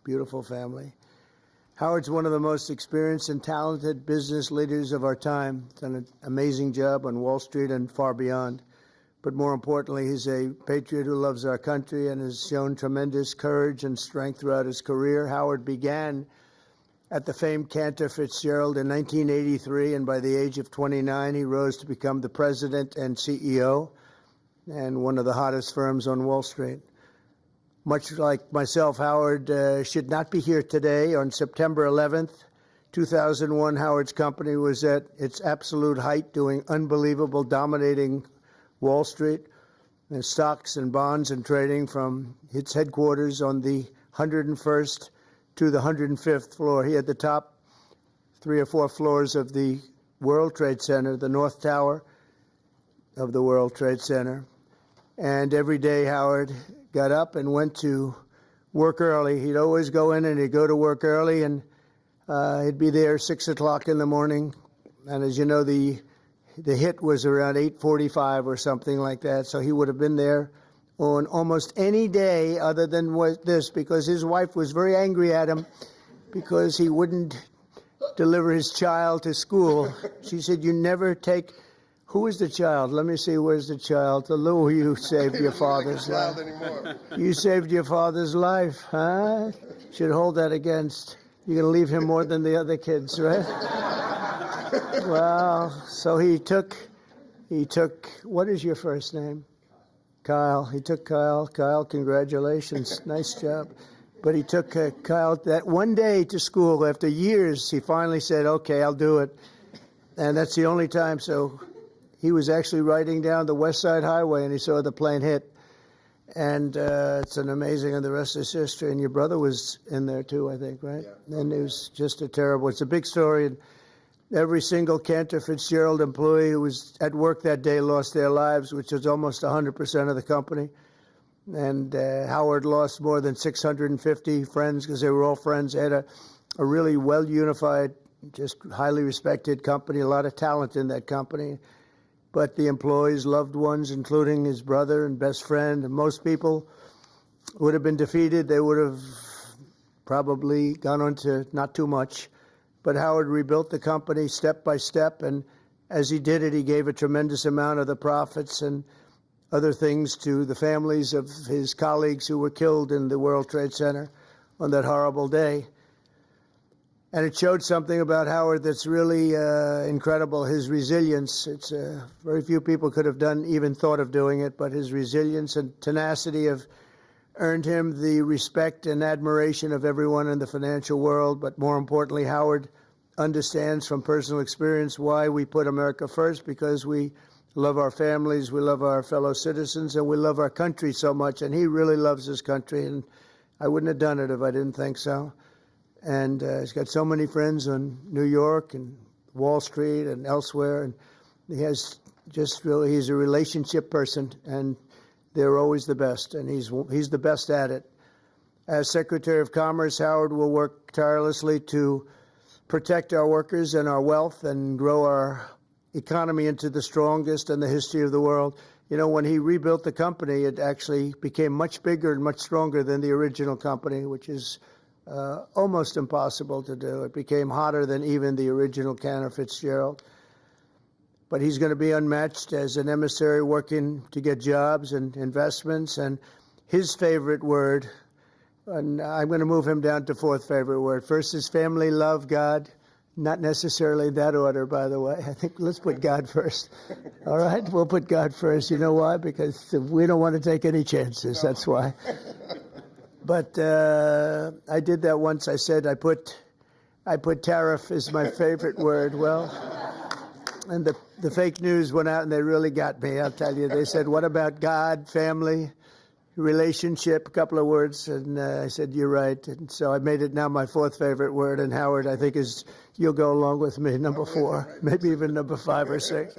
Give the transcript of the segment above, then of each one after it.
beautiful family. Howard's one of the most experienced and talented business leaders of our time. He's done an amazing job on Wall Street and far beyond. But more importantly, he's a patriot who loves our country and has shown tremendous courage and strength throughout his career. Howard began at the famed Cantor Fitzgerald in 1983, and by the age of 29, he rose to become the president and CEO and one of the hottest firms on Wall Street. Much like myself, Howard should not be here today. On September 11th, 2001, Howard's company was at its absolute height, doing unbelievable, dominating Wall Street and stocks and bonds and trading from its headquarters on the 101st to the 105th floor. He had the top 3 or 4 floors of the World Trade Center, the North Tower of the World Trade Center. And every day, Howard got up and went to work early. He'd always go in and he'd go to work early, and he'd be there 6 o'clock in the morning. And as you know, the hit was around 8:45 or something like that. So he would have been there on almost any day other than this, because his wife was very angry at him because he wouldn't deliver his child to school. She said, "You never take..." Who is the child? Let me see. Where's the child? Lou, you saved your father's life. You saved your father's life, huh? Should hold that against. You're going to leave him more than the other kids, right? Well, so he took, what is your first name? Kyle. He took Kyle. Kyle, congratulations. Nice job. But he took Kyle that one day to school. After years, he finally said, "Okay, I'll do it." And that's the only time. So he was actually riding down the West Side Highway, and he saw the plane hit. And it's an amazing, and the rest is history. And your brother was in there too, I think, right? Yeah. And it was just it's a big story. And every single Cantor Fitzgerald employee who was at work that day lost their lives, which was almost 100% of the company. And Howard lost more than 650 friends because they were all friends. They had a really well-unified, just highly respected company, a lot of talent in that company. But the employees, loved ones, including his brother and best friend, and most people would have been defeated. They would have probably gone on to not too much. But Howard rebuilt the company step by step, and as he did it, he gave a tremendous amount of the profits and other things to the families of his colleagues who were killed in the World Trade Center on that horrible day. And it showed something about Howard that's really incredible, his resilience. It's very few people could have even thought of doing it, but his resilience and tenacity have earned him the respect and admiration of everyone in the financial world. But more importantly, Howard understands from personal experience why we put America first, because we love our families, we love our fellow citizens, and we love our country so much. And he really loves his country, and I wouldn't have done it if I didn't think so. And he's got so many friends in New York and Wall Street and elsewhere. And he has he's a relationship person, and they're always the best. And he's the best at it. As Secretary of Commerce, Howard will work tirelessly to protect our workers and our wealth and grow our economy into the strongest in the history of the world. You know, when he rebuilt the company, it actually became much bigger and much stronger than the original company, which is almost impossible to do. It became hotter than even the original Cantor Fitzgerald. But he's going to be unmatched as an emissary working to get jobs and investments. And his favorite word, and I'm going to move him down to 4th favorite word. First is family, love, God. Not necessarily that order, by the way. I think let's put God first. All right? We'll put God first. You know why? Because we don't want to take any chances. That's why. But I did that once. I said I put tariff as my favorite word. Well, and the fake news went out and they really got me. I'll tell you. They said, "What about God, family, relationship?" A couple of words, and I said, "You're right." And so I made it now my 4th favorite word. And Howard, I think, you'll go along with me, number 4, maybe even number 5 or 6.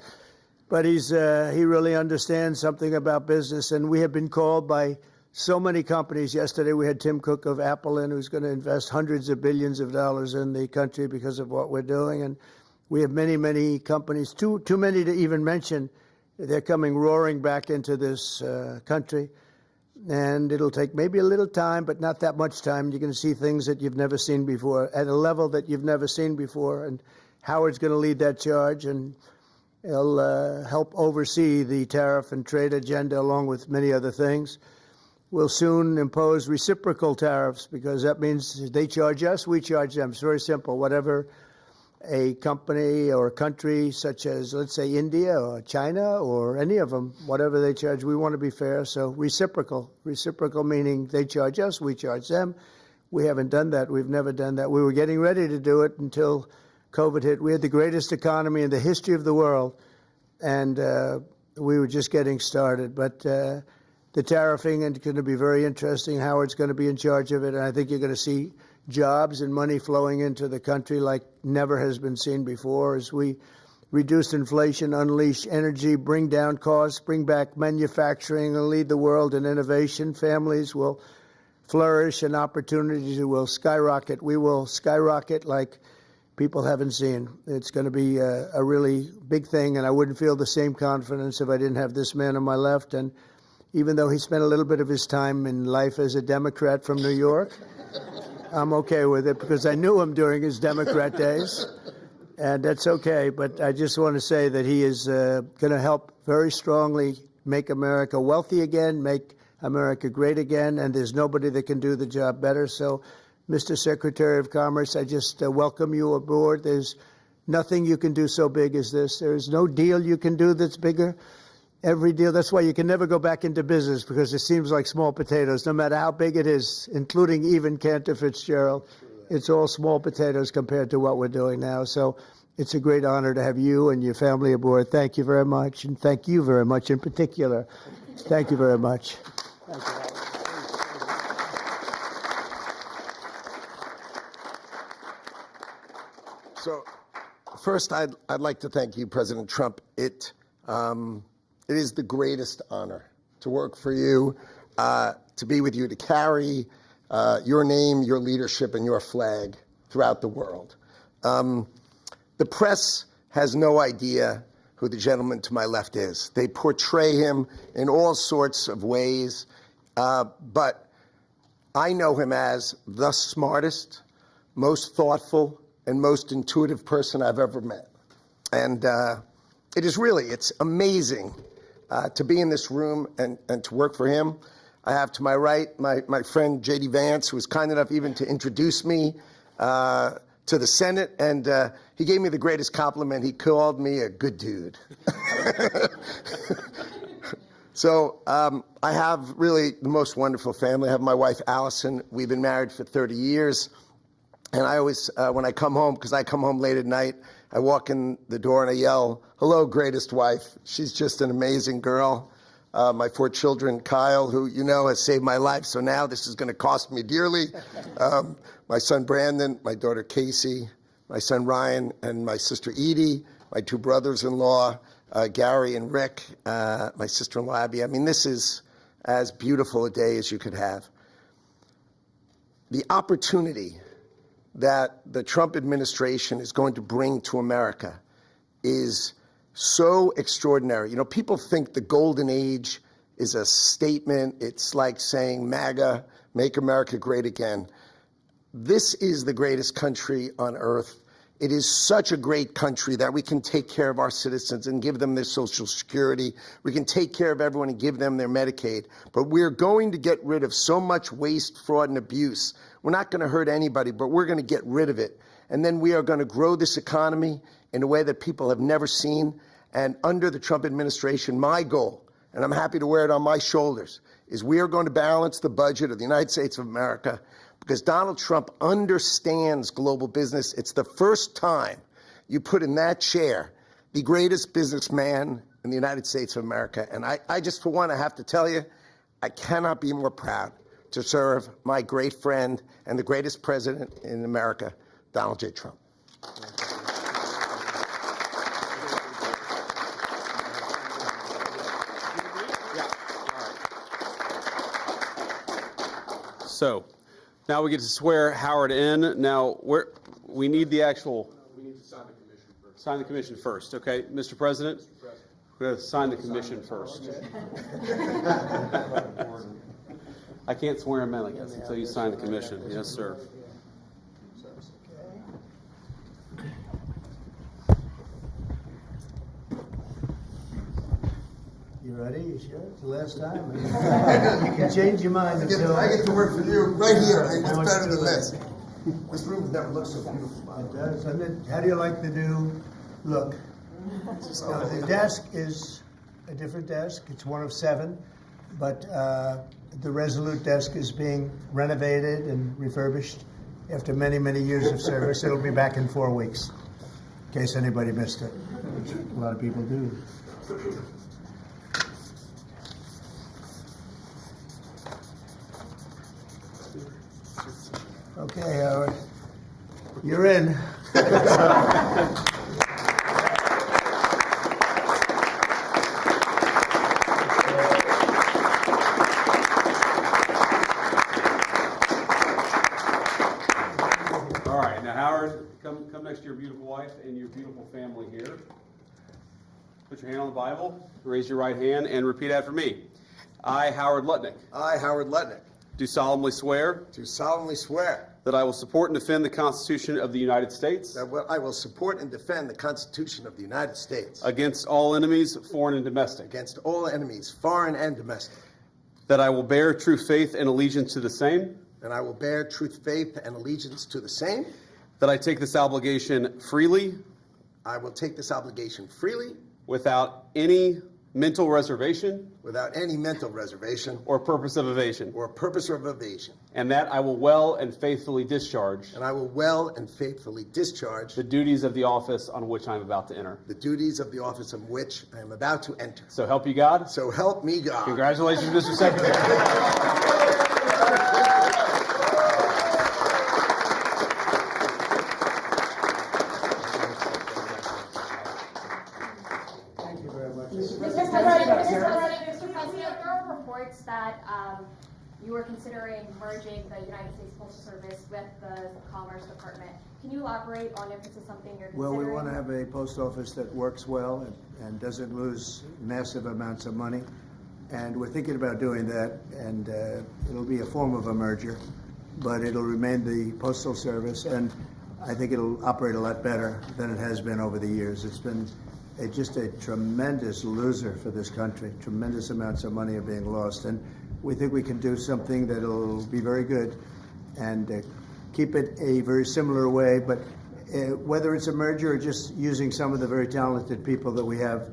But he really understands something about business, and we have been called by so many companies. Yesterday we had Tim Cook of Apple in, who's going to invest hundreds of billions of dollars in the country because of what we're doing. And we have many, many companies, too many to even mention. They're coming roaring back into this country. And it'll take maybe a little time, but not that much time. You're going to see things that you've never seen before at a level that you've never seen before. And Howard's going to lead that charge, and he'll help oversee the tariff and trade agenda along with many other things. We'll soon impose reciprocal tariffs because that means they charge us, we charge them. It's very simple. Whatever a company or a country such as, let's say, India or China or any of them, whatever they charge, we want to be fair. So reciprocal. Reciprocal meaning they charge us, we charge them. We haven't done that. We've never done that. We were getting ready to do it until COVID hit. We had the greatest economy in the history of the world, and we were just getting started. But the tariffing is going to be very interesting. Howard's going to be in charge of it, and I think you're going to see jobs and money flowing into the country like never has been seen before as we reduce inflation, unleash energy, bring down costs, bring back manufacturing, and lead the world in innovation. Families will flourish and opportunities will skyrocket. We will skyrocket like people haven't seen. It's going to be a really big thing, and I wouldn't feel the same confidence if I didn't have this man on my left. And even though he spent a little bit of his time in life as a Democrat from New York, I'm okay with it because I knew him during his Democrat days, and that's okay. But I just want to say that he is going to help very strongly make America wealthy again, make America great again, and there's nobody that can do the job better. So, Mr. Secretary of Commerce, I just welcome you aboard. There's nothing you can do so big as this. There's no deal you can do that's bigger. Every deal. That's why you can never go back into business because it seems like small potatoes, no matter how big it is, including even Cantor Fitzgerald. It's all small potatoes compared to what we're doing now. So it's a great honor to have you and your family aboard. Thank you very much, and thank you very much in particular. Thank you very much. Thank you. So, first, I'd like to thank you, President Trump. It is the greatest honor to work for you, to be with you, to carry your name, your leadership, and your flag throughout the world. The press has no idea who the gentleman to my left is. They portray him in all sorts of ways, but I know him as the smartest, most thoughtful, and most intuitive person I've ever met. And it's amazing to be in this room and to work for him. I have to my right my friend J.D. Vance, who was kind enough even to introduce me to the Senate, and he gave me the greatest compliment. He called me a good dude. So I have really the most wonderful family. I have my wife, Allison. We've been married for 30 years. And I always, when I come home, because I come home late at night, I walk in the door and I yell, "Hello, greatest wife." She's just an amazing girl. My 4 children, Kyle, who you know has saved my life, so now this is going to cost me dearly. My son, Brandon, my daughter, Casey, my son, Ryan, and my sister, Edie, my 2 brothers-in-law, Gary and Rick, my sister-in-law, Abby. I mean, this is as beautiful a day as you could have. The opportunity that the Trump administration is going to bring to America is so extraordinary. You know, people think the golden age is a statement. It's like saying MAGA, make America great again. This is the greatest country on earth. It is such a great country that we can take care of our citizens and give them their Social Security. We can take care of everyone and give them their Medicaid. But we're going to get rid of so much waste, fraud, and abuse. We're not going to hurt anybody, but we're going to get rid of it. And then we are going to grow this economy in a way that people have never seen. And under the Trump administration, my goal, and I'm happy to wear it on my shoulders, is we are going to balance the budget of the United States of America because Donald Trump understands global business. It's the first time you put in that chair the greatest businessman in the United States of America. And I just, for one, I have to tell you, I cannot be more proud to serve my great friend and the greatest president in America, Donald J. Trump. So now we get to swear Howard in. Now we need the actual. We need to sign the commission first. Sign the commission first, okay, Mr. President. We're going to sign the commission first. I can't swear him in, I guess, until you sign the commission. Yes, sir. You ready? You sure? It's the last time. You can change your mind I until... get to work for you right here. It's better than this. This room never looks so beautiful. It does. And then, how do you like the new look? Now, the desk is a different desk. It's one of 7, but the Resolute desk is being renovated and refurbished after many, many years of service. It'll be back in 4 weeks, in case anybody missed it, which a lot of people do. Okay, Howard, you're in. All right, now Howard, come next to your beautiful wife and your beautiful family here. Put your hand on the Bible, raise your right hand, and repeat after me. I, Howard Lutnick, I, Howard Lutnick, do solemnly swear do solemnly swear that I will support and defend the Constitution of the United States that I will support and defend the Constitution of the United States against all enemies, foreign and domestic, against all enemies, foreign and domestic, that I will bear true faith and allegiance to the same, and I will bear true faith and allegiance to the same. that I take this obligation freely I will take this obligation freely, without any mental reservation without any mental reservation or purpose of evasion, or purpose of evasion, and that I will well and faithfully discharge and I will well and faithfully discharge the duties of the office on which I am about to enter. the duties of the office of which I am about to enter. So help you God. So help me God. Congratulations, Mr. Secretary. Thank you very much. Mr. President, there are reports that you were considering merging the United States Postal Service with the Commerce Department. Can you elaborate on if this is something you're Well, considering? we want to have a post office that works well and doesn't lose massive amounts of money. And we're thinking about doing that, and it'll be a form of a merger, but it'll remain the Postal Service, and I think it'll operate a lot better than it has been over the years. It's been just a tremendous loser for this country. Tremendous amounts of money are being lost, and we think we can do something that'll be very good and keep it a very similar way, but whether it's a merger or just using some of the very talented people that we have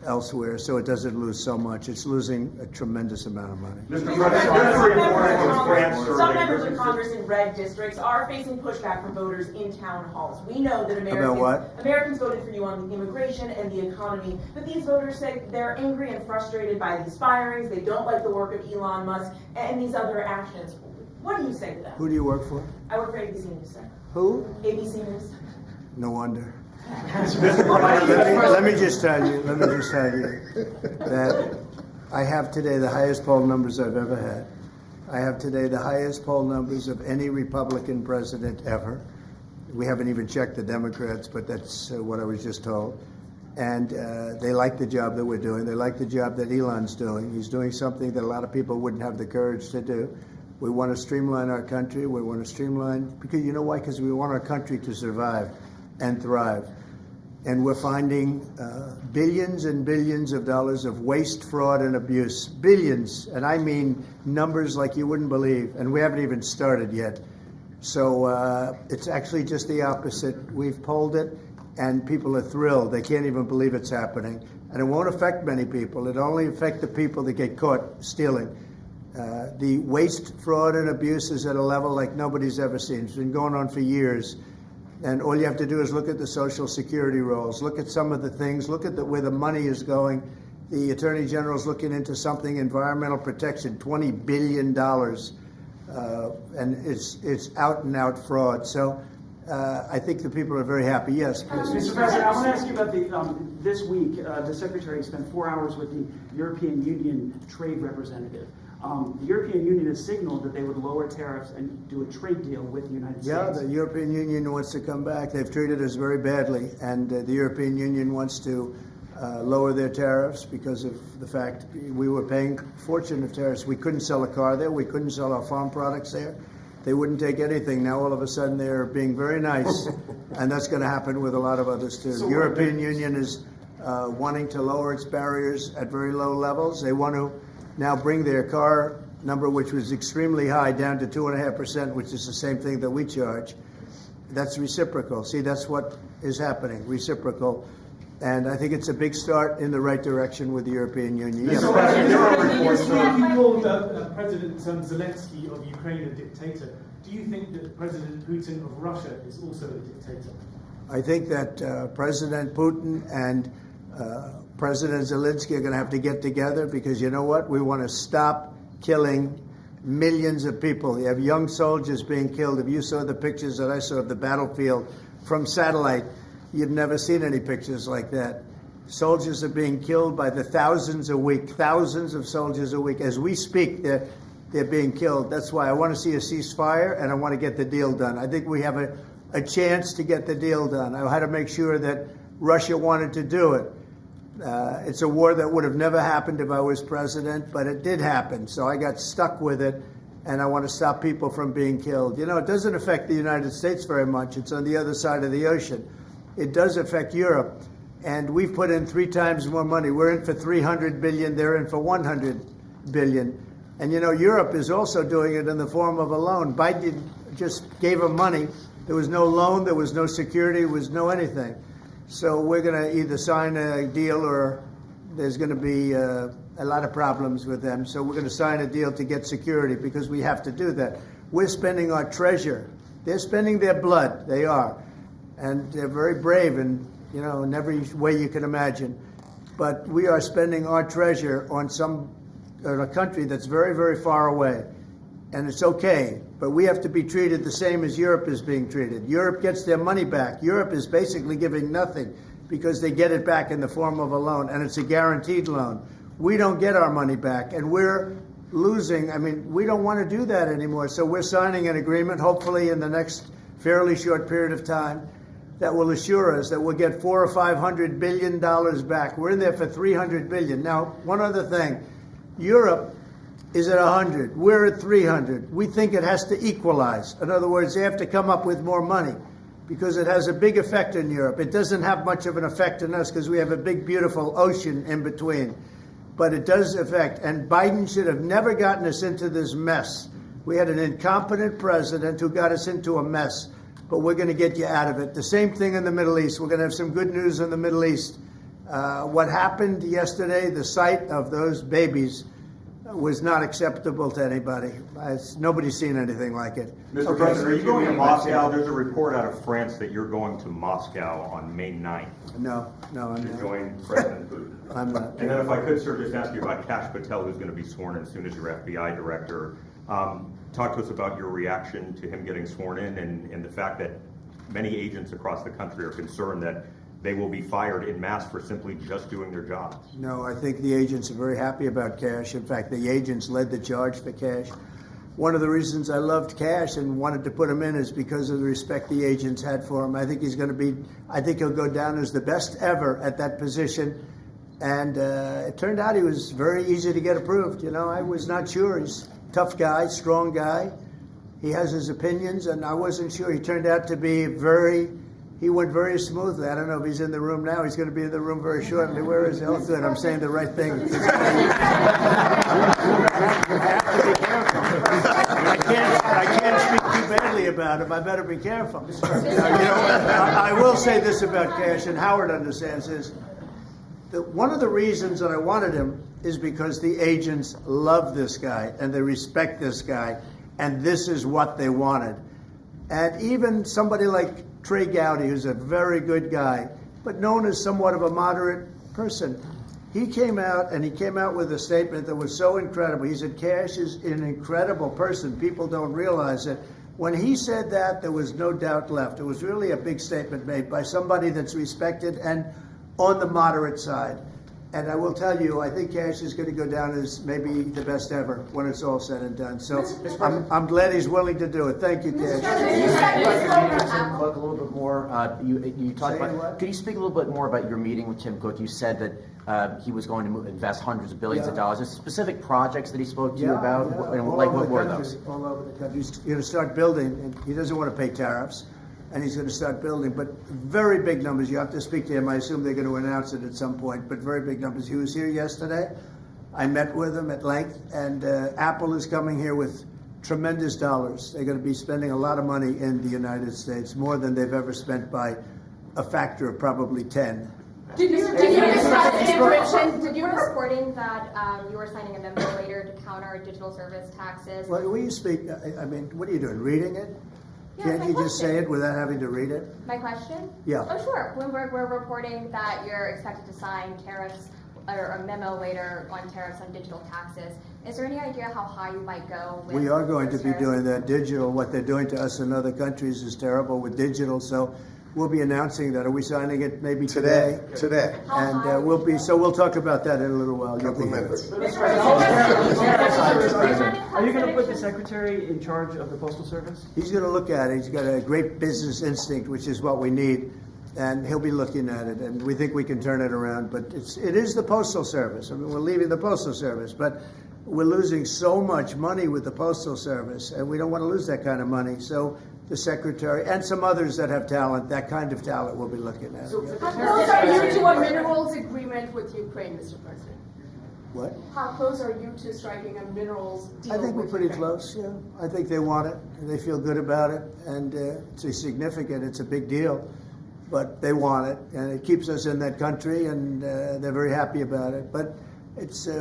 elsewhere so it doesn't lose so much. It's losing a tremendous amount of money. Mr. President, some members of Congress in red districts are facing pushback from voters in town halls. We know that Americans voted for you on immigration and the economy, but these voters say they're angry and frustrated by these firings. They don't like the work of Elon Musk and these other actions. What do you say to them? Who do you work for? I work for ABC News, sir. Who? ABC News. No wonder. Let me just tell you that I have today the highest poll numbers I've ever had. I have today the highest poll numbers of any Republican president ever. We haven't even checked the Democrats, but that's what I was just told. And they like the job that we're doing. They like the job that Elon's doing. He's doing something that a lot of people wouldn't have the courage to do. We want to streamline our country. We want to streamline, because you know why? Because we want our country to survive and thrive. And we're finding billions and billions of dollars of waste, fraud, and abuse. Billions, and I mean numbers like you wouldn't believe, and we haven't even started yet. So it's actually just the opposite. We've polled it, and people are thrilled. They can't even believe it's happening. And it won't affect many people. It'll only affect the people that get caught stealing. The waste, fraud, and abuse is at a level like nobody's ever seen. It's been going on for years. And all you have to do is look at the Social Security rolls, look at some of the things, look at where the money is going. The Attorney General's looking into something, environmental protection, $20 billion, and it's out and out fraud. So I think the people are very happy. Yes, please. Mr. President, I want to ask you about this week, the Secretary spent 4 hours with the European Union trade representative. The European Union has signaled that they would lower tariffs and do a trade deal with the United States. Yeah, the European Union wants to come back. They've treated us very badly, and the European Union wants to lower their tariffs because of the fact we were paying a fortune of tariffs. We couldn't sell a car there. We couldn't sell our farm products there. They wouldn't take anything. Now all of a sudden they're being very nice, and that's going to happen with a lot of others too. The European Union is wanting to lower its barriers at very low levels. They want to now bring their car number, which was extremely high, down to 2.5%, which is the same thing that we charge. That's reciprocal. See, that's what is happening, reciprocal. And I think it's a big start in the right direction with the European Union. Mr. President, there are reports that you called President Zelensky of Ukraine a dictator. Do you think that President Putin of Russia is also a dictator? I think that President Putin and President Zelensky are going to have to get together because you know what? We want to stop killing millions of people. You have young soldiers being killed. If you saw the pictures that I saw of the battlefield from satellite, you've never seen any pictures like that. Soldiers are being killed by the thousands a week, thousands of soldiers a week. As we speak, they're being killed. That's why I want to see a ceasefire and I want to get the deal done. I think we have a chance to get the deal done. I had to make sure that Russia wanted to do it. It's a war that would have never happened if I was president, but it did happen. So I got stuck with it, and I want to stop people from being killed. You know, it doesn't affect the United States very much. It's on the other side of the ocean. It does affect Europe, and we've put in 3 times more money. We're in for $300 billion. They're in for $100 billion. And, you know, Europe is also doing it in the form of a loan. Biden just gave them money. There was no loan. There was no security. There was no anything. So we're going to either sign a deal or there's going to be a lot of problems with them. So we're going to sign a deal to get security because we have to do that. We're spending our treasure. They're spending their blood. They are. And they're very brave and, you know, in every way you can imagine. But we are spending our treasure on a country that's very, very far away. And it's okay, but we have to be treated the same as Europe is being treated. Europe gets their money back. Europe is basically giving nothing because they get it back in the form of a loan, and it's a guaranteed loan. We don't get our money back, and we're losing. I mean, we don't want to do that anymore. So we're signing an agreement, hopefully in the next fairly short period of time, that will assure us that we'll get $400 or $500 billion back. We're in there for $300 billion. Now, one other thing. Europe is at 100. We're at 300. We think it has to equalize. In other words, they have to come up with more money because it has a big effect in Europe. It doesn't have much of an effect on us because we have a big, beautiful ocean in between. But it does affect. And Biden should have never gotten us into this mess. We had an incompetent president who got us into a mess. But we're going to get you out of it. The same thing in the Middle East. We're going to have some good news in the Middle East. What happened yesterday, the sight of those babies was not acceptable to anybody. Nobody's seen anything like it. Mr. President, are you going to Moscow? There's a report out of France that you're going to Moscow on May 9th. No, I'm to not. join President Putin. I'm not. And then if I could, sir, just ask you about Kash Patel, who's going to be sworn in as soon as your FBI director. Talk to us about your reaction to him getting sworn in and the fact that many agents across the country are concerned that they will be fired en masse for simply just doing their jobs. No, I think the agents are very happy about Kash. In fact, the agents led the charge for Kash. One of the reasons I loved Kash and wanted to put him in is because of the respect the agents had for him. I think he'll go down as the best ever at that position. And it turned out he was very easy to get approved. You know, I was not sure. He's a tough guy, strong guy. He has his opinions, and I wasn't sure. He turned out to be he went very smoothly. I don't know if he's in the room now. He's going to be in the room very shortly. Where is he? Oh, good. I'm saying the right thing. I have to be careful. I can't speak too badly about him. I better be careful. I will say this about Kash, and Howard understands this. One of the reasons that I wanted him is because the agents love this guy, and they respect this guy, and this is what they wanted. And even somebody like Trey Gowdy, who's a very good guy, but known as somewhat of a moderate person, he came out with a statement that was so incredible. He said, Kash is an incredible person. People don't realize it. When he said that, there was no doubt left. It was really a big statement made by somebody that's respected and on the moderate side. And I will tell you, I think cash is going to go down as maybe the best ever when it's all said and done. So I'm glad he's willing to do it. Thank you, Cash. Cook, a little bit more. You talked Say about. what? Could you speak a little bit more about your meeting with Tim Cook? You said that he was going to invest hundreds of billions of dollars. There's specific projects that he spoke to you about. And All like over what the were country, those? all over the country. He's going to start building, and he doesn't want to pay tariffs, and he's going to start building. But very big numbers. You have to speak to him. I assume they're going to announce it at some point. But very big numbers. He was here yesterday. I met with him at length, and Apple is coming here with tremendous dollars. They're going to be spending a lot of money in the United States, more than they've ever spent by a factor of probably 10. Did you were reporting that you were signing a memo later to counter digital service taxes? Well, will you speak? I mean, what are you doing? Reading it? Yeah, Can't my you just question. say it without having to read it? My question? Yeah. Oh, sure. We're reporting that you're expected to sign tariffs or a memo later on tariffs on digital taxes. Is there any idea how high you might go with We are going to those be tariffs? doing that. Digital, what they're doing to us in other countries is terrible with digital. So we'll be announcing that. Are we signing it maybe today? Today. And we'll talk about that in a little while. You'll be here. Are you going to put the secretary in charge of the Postal Service? He's going to look at it. He's got a great business instinct, which is what we need. And he'll be looking at it, and we think we can turn it around. But it is the Postal Service. I mean, we're leaving the Postal Service, but we're losing so much money with the Postal Service, and we don't want to lose that kind of money. So the Secretary and some others that have talent, that kind of talent, we'll be looking at. How close are you to a minerals agreement with Ukraine, Mr. President? What? How close are you to striking a minerals deal? I think we're with pretty Ukraine? close, yeah. I think they want it, and they feel good about it, and it's significant, it's a big deal. But they want it, and it keeps us in that country, and they're very happy about it. But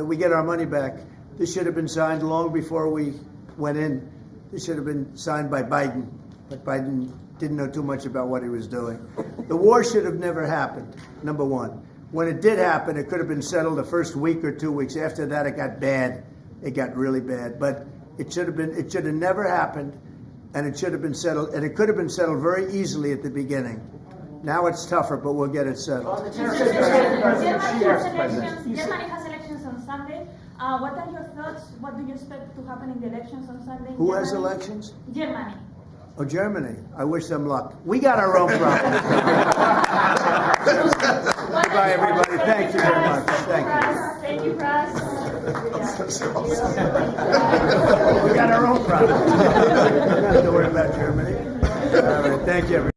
we get our money back. This should have been signed long before we went in. This should have been signed by Biden, but Biden didn't know too much about what he was doing. The war should have never happened, number one. When it did happen, it could have been settled the first week or 2 weeks. After that, it got bad. It got really bad. But it should have never happened, and it should have been settled, and it could have been settled very easily at the beginning. Now it's tougher, but we'll get it settled. Germany has elections on Sunday. What are your thoughts? What do you expect to happen in the elections on Sunday? Who has elections? Germany. Oh, Germany. I wish them luck. We got our own problems. Goodbye, everybody. Thank you very much. Thank you. Thank you, Press. We got our own problems. I'm not to worry about Germany. All right. Thank you, everybody.